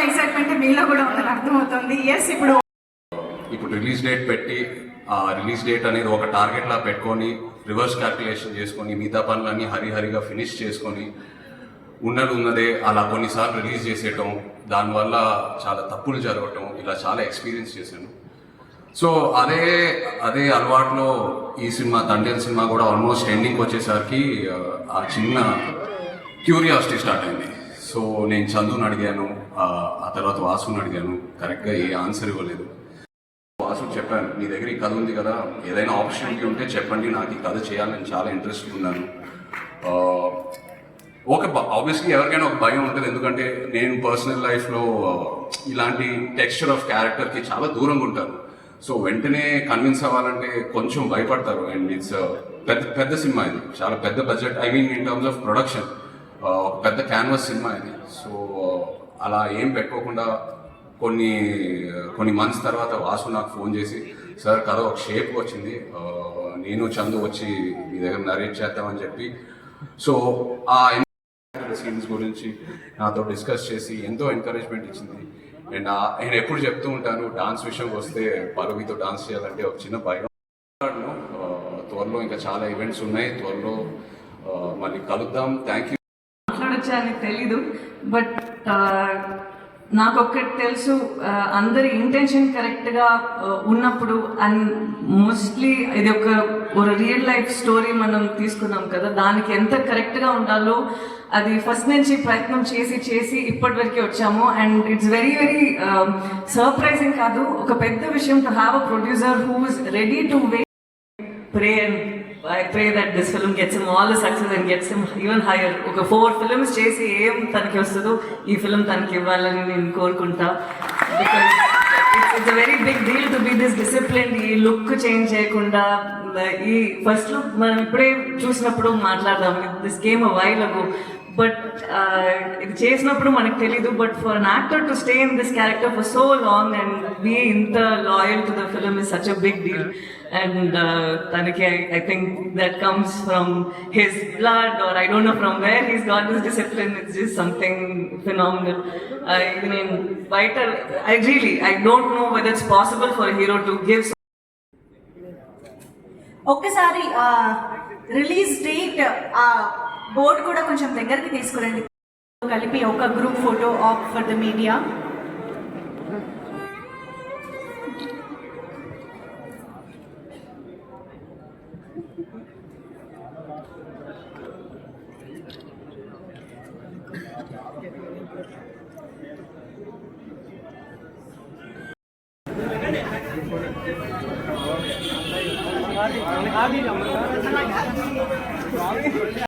Excitement మీలో కూడా ఉందని అర్థమవుతుంది. ఎస్, ఇప్పుడు రిలీజ్ డేట్ పెట్టి ఆ రిలీజ్ డేట్ అనేది ఒక టార్గెట్లా పెట్టుకొని రివర్స్ క్యాల్కులేషన్ చేసుకొని మిగతా పనులన్నీ హరిహరిగా ఫినిష్ చేసుకొని ఉన్నదే అలా కొన్నిసార్లు రిలీజ్ చేసేయటం, దానివల్ల చాలా తప్పులు జరగటం, ఇలా చాలా ఎక్స్పీరియన్స్ చేశాను. సో అదే అలవాటులో ఈ సినిమా తండ్రి సినిమా కూడా ఆల్మోస్ట్ ఎండింగ్కి వచ్చేసరికి ఆ చిన్న క్యూరియాసిటీ స్టార్ట్ అయింది. సో నేను చందుని అడిగాను, ఆ తర్వాత వాసుని అడిగాను, కరెక్ట్గా ఏ ఆన్సర్ ఇవ్వలేదు. వాసు చెప్పాను, మీ దగ్గర ఈ కథ ఉంది కదా, ఏదైనా ఆపర్చునిటీ ఉంటే చెప్పండి, నాకు ఈ కథ చేయాలని నేను చాలా ఇంట్రెస్ట్ ఉన్నాను. ఆబ్వియస్లీ ఎవరికైనా ఒక భయం ఉంటుంది, ఎందుకంటే నేను పర్సనల్ లైఫ్లో ఇలాంటి టెక్స్చర్ ఆఫ్ క్యారెక్టర్కి చాలా దూరంగా ఉంటాను. సో వెంటనే కన్విన్స్ అవ్వాలంటే కొంచెం భయపడతారు. అండ్ ఇట్స్ పెద్ద సినిమా ఇది, చాలా పెద్ద budget, I mean in terms of production ఒక పెద్ద క్యాన్వాస్ సినిమా ఇది. సో అలా ఏం పెట్టుకోకుండా కొన్ని మంత్స్ తర్వాత వాసు నాకు ఫోన్ చేసి, సార్ కథ ఒక షేప్ వచ్చింది, నేను చందు వచ్చి మీ దగ్గర నరేట్ చేద్దామని చెప్పి, సో ఆ సీన్స్ గురించి నాతో డిస్కస్ చేసి ఎంతో ఎంకరేజ్మెంట్ ఇచ్చింది. అండ్ నేను ఎప్పుడు చెప్తూ ఉంటాను, డాన్స్ విషయంకి వస్తే పల్లవితో డాన్స్ చేయాలంటే ఒక చిన్న భయం. త్వరలో ఇంకా చాలా ఈవెంట్స్ ఉన్నాయి, త్వరలో మళ్ళీ కలుద్దాం. Thank you. మాట్లాడొచ్చా అని తెలీదు, బట్ నాకు ఒక్కటి తెలుసు, అందరి ఇంటెన్షన్ కరెక్ట్గా ఉన్నప్పుడు, అండ్ మోస్ట్లీ ఇది ఒక రియల్ లైఫ్ స్టోరీ మనం తీసుకున్నాం కదా, దానికి ఎంత కరెక్ట్గా ఉండాలో అది ఫస్ట్ నుంచి ప్రయత్నం చేసి ఇప్పటి వరకు వచ్చాము. And it's very very surprising కాదు, ఒక పెద్ద విషయం to have a producer who is ready to wait. I pray that this film gets him all the success and gets him even higher. ఒక 4 films చేసి ఏం తనకి వస్తుందో ఈ ఫిల్మ్ తనకి ఇవ్వాలని నేను కోరుకుంటా. Because it's a very big deal to be this discipline. ఈ లుక్ చేంజ్ చేయకుండా, ఈ ఫస్ట్ లుక్ మనం ఇప్పుడే చూసినప్పుడు మాట్లాడదాం, this came a while ago, but ఇది చేసినప్పుడు మనకు తెలీదు. But for an actor to stay in this character for so long and be ఇంత loyal to the film is such a big deal. And tanaki, I think that comes from his blood, or I don't know from where he's got this discipline. It's just something phenomenal. I mean, vital. I don't know whether it's possible for a hero to give. ఒక్కసారి release date board కూడా కొంచెం దగ్గరికి తీసుకురండి, కలిపి ఒక group photo of for the media.